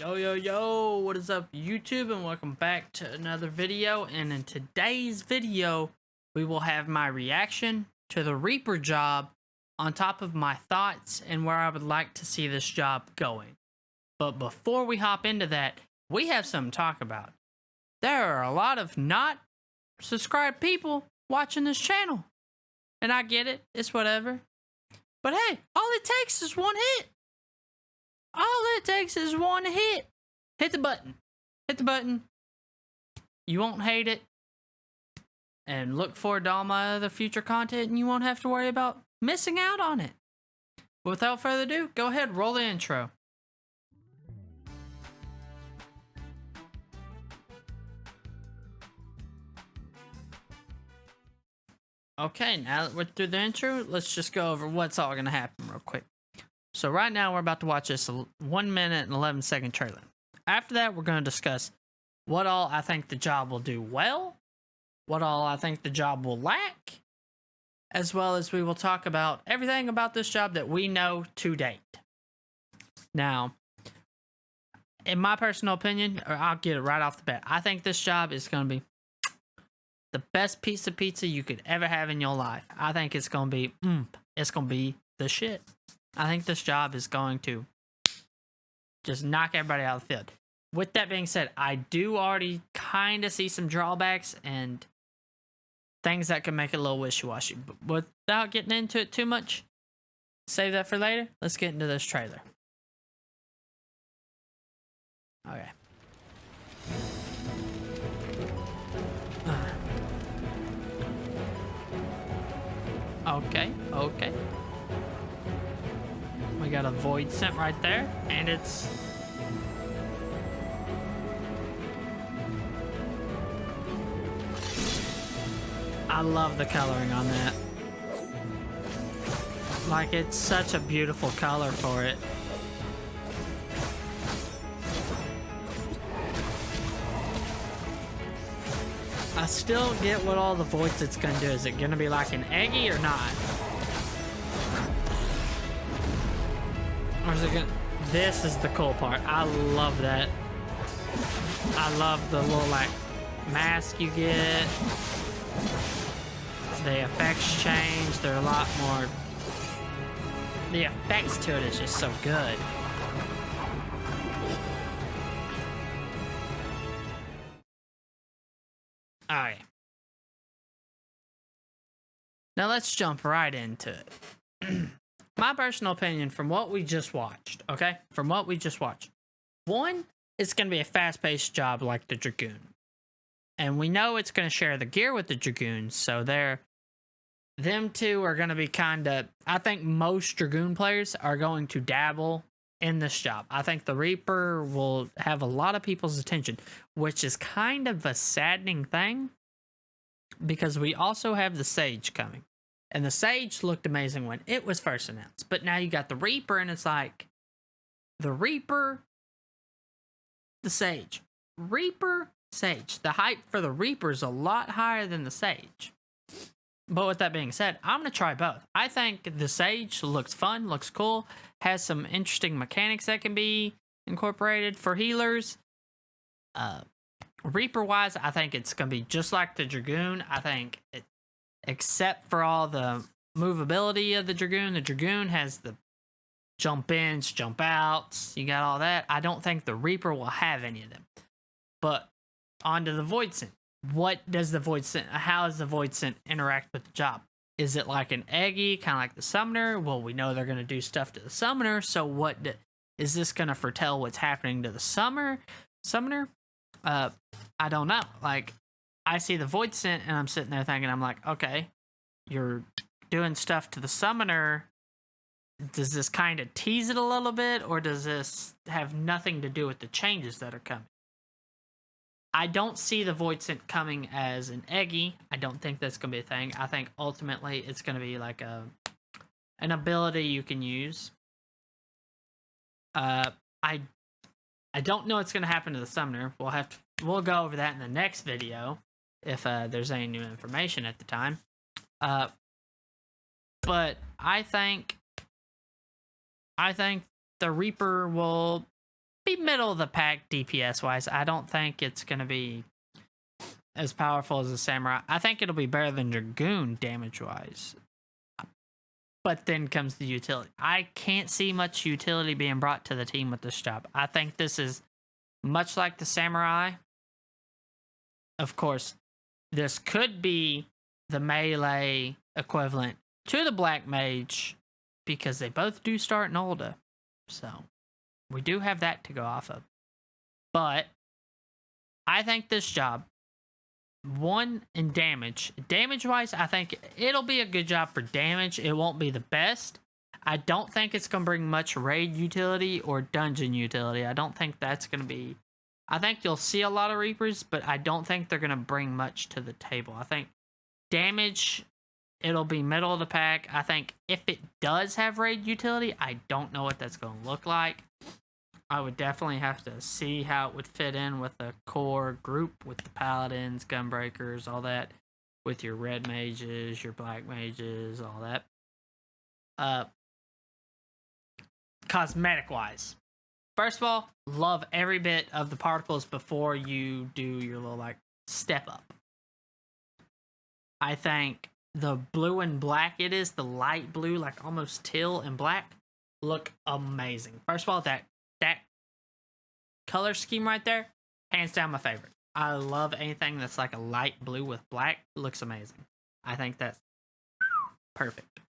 Yo, what is up YouTube, and welcome back to another video. And in today's video, we will have my reaction to the Reaper job on top of my thoughts and where I would like to see this job going. But before we hop into that, we have something to talk about. There are a lot of not subscribed people watching this channel. And I get it, it's whatever. But hey, all it takes is one hit. All it takes is one hit. Hit the button. Hit the button. You won't hate it. And look forward to all my other future content, and you won't have to worry about missing out on it. But without further ado, go ahead, roll the intro. Okay, now that we're through the intro, let's just go over what's all going to happen real quick. So right now, we're about to watch this 1 minute and 11-second trailer. After that, we're going to discuss what all I think the job will do well, what all I think the job will lack, as well as we will talk about everything about this job that we know to date. Now, in my personal opinion, or I'll get it right off the bat, I think this job is going to be the best piece of pizza you could ever have in your life. I think it's going to be, it's going to be the shit. I think this job is going to just knock everybody out of the field. With that being said, I do already kind of see some drawbacks and things that can make it a little wishy-washy. But without getting into it too much, save that for later. Let's get into this trailer. Okay. Okay. We got a void scent right there, and it's... I love the coloring on that. Like, it's such a beautiful color for it. I still get what all the voids it's gonna do. Is it gonna be like an eggy or not? Or is it gonna... This is the cool part. I love that. I love the little, like, mask you get. The effects change. They're a lot more... The effects to it is just so good. Alright. Now let's jump right into it. My personal opinion from what we just watched, okay? From what we just watched. One, it's going to be a fast-paced job like the Dragoon. And we know it's going to share the gear with the Dragoons, so them two are going to be kind of... I think most Dragoon players are going to dabble in this job. I think the Reaper will have a lot of people's attention, which is kind of a saddening thing, because we also have the Sage coming. And the Sage looked amazing when it was first announced. But now you got the Reaper, and it's like... The Reaper... The Sage. Reaper, Sage. The hype for the Reaper is a lot higher than the Sage. But with that being said, I'm going to try both. I think the Sage looks fun, looks cool, has some interesting mechanics that can be incorporated for healers. Reaper-wise, I think it's going to be just like the Dragoon. I think it... Except for all the movability of the Dragoon has the jump ins, jump outs. You got all that. I don't think the Reaper will have any of them. But onto the Void Scent. What does the Void Scent? How does the Void Scent interact with the job? Is it like an eggy, kind of like the Summoner? Well, we know they're going to do stuff to the Summoner. So is this going to foretell what's happening to the Summoner? I don't know. Like, I see the Void Scent, and I'm sitting there thinking, I'm like, okay, you're doing stuff to the Summoner. Does this kind of tease it a little bit, or does this have nothing to do with the changes that are coming? I don't see the Void Scent coming as an eggy. I don't think that's going to be a thing. I think ultimately it's going to be like an ability you can use. I don't know what's going to happen to the Summoner. We'll go over that in the next video, if there's any new information at the time. But I think the Reaper will be middle of the pack DPS wise. I don't think it's gonna be as powerful as a samurai. I think it'll be better than Dragoon damage wise. But then comes the utility. I can't see much utility being brought to the team with this job. I think this is much like the samurai. Of course, this could be the melee equivalent to the black mage because they both do start in Olda. So we do have that to go off of. But I think this job, one in damage wise, I think it'll be a good job for damage. It won't be the best. I don't think it's going to bring much raid utility or dungeon utility. I don't think that's going to be... I think you'll see a lot of Reapers, but I don't think they're going to bring much to the table. I think damage, it'll be middle of the pack. I think if it does have raid utility, I don't know what that's going to look like. I would definitely have to see how it would fit in with the core group, with the paladins, gunbreakers, all that, with your red mages, your black mages, all that. Cosmetic wise, first of all, love every bit of the particles before you do your little like step up. I think the blue and black it is, the light blue, like almost teal and black, look amazing. First of all, that color scheme right there, hands down my favorite. I love anything that's like a light blue with black. It looks amazing. I think that's perfect.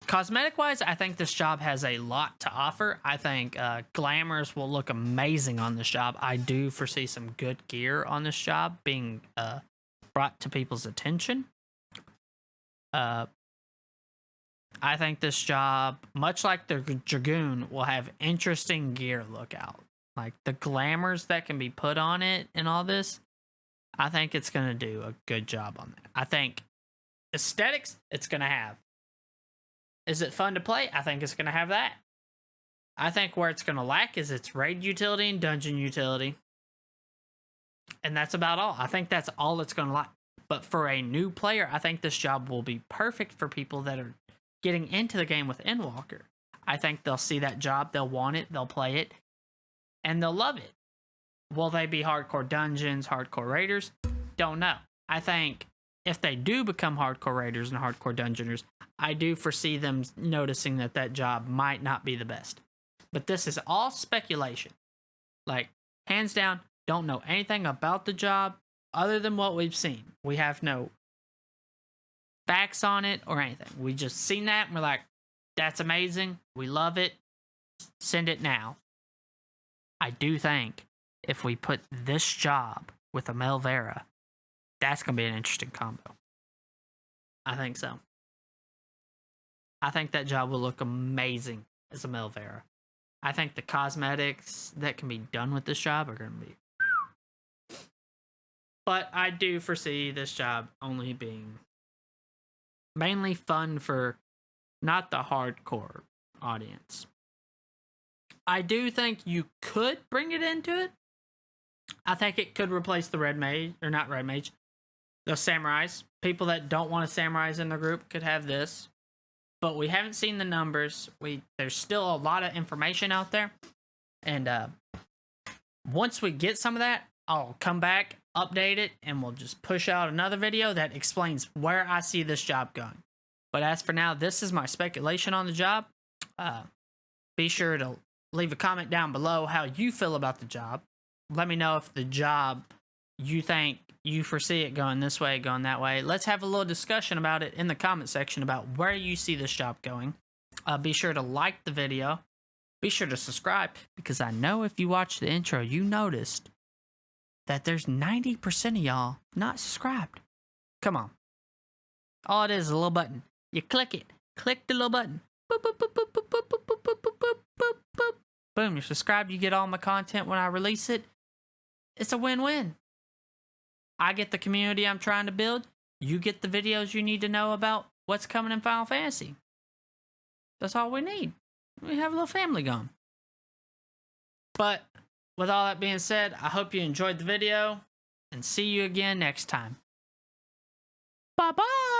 Cosmetic wise, I think this job has a lot to offer. I think glamours will look amazing on this job. I do foresee some good gear on this job being brought to people's attention. I think this job, much like the Dragoon, will have interesting gear look out. Like the glamours that can be put on it and all this, I think it's going to do a good job on that. I think aesthetics, it's going to have. Is it fun to play? I think it's going to have that. I think where it's going to lack is its raid utility and dungeon utility. And that's about all. I think that's all it's going to lack. But for a new player, I think this job will be perfect for people that are getting into the game with Endwalker. I think they'll see that job, they'll want it, they'll play it, and they'll love it. Will they be hardcore dungeons, hardcore raiders? Don't know. I think if they do become hardcore raiders and hardcore dungeoners, I do foresee them noticing that that job might not be the best. But this is all speculation. Like, hands down, don't know anything about the job other than what we've seen. We have no facts on it or anything. We just seen that and we're like, that's amazing. We love it. Send it now. I do think if we put this job with a Melvera, that's going to be an interesting combo. I think so. I think that job will look amazing as a Melvera. I think the cosmetics that can be done with this job are going to be... But I do foresee this job only being mainly fun for not the hardcore audience. I do think you could bring it into it. I think it could replace the red mage, or not red mage, the samurais. People that don't want a samurais in the group could have this. But we haven't seen the numbers. There's still a lot of information out there. And once we get some of that, I'll come back, update it, and we'll just push out another video that explains where I see this job going. But as for now, this is my speculation on the job. Be sure to leave a comment down below how you feel about the job. Let me know if the job, you think you foresee it going this way, going that way. Let's have a little discussion about it in the comment section about where you see this job going. Be sure to like the video. Be sure to subscribe, because I know if you watched the intro, you noticed that there's 90% of y'all not subscribed. Come on. All it is a little button. You click it. Click the little button. Boop, boop, boop, boop, boop, boop, boop, boop, boop, boop, boop, boop. Boom, you're subscribed. You get all my content when I release it. It's a win-win. I get the community I'm trying to build. You get the videos you need to know about what's coming in Final Fantasy. That's all we need. We have a little family going. But with all that being said, I hope you enjoyed the video, and see you again next time. Bye-bye!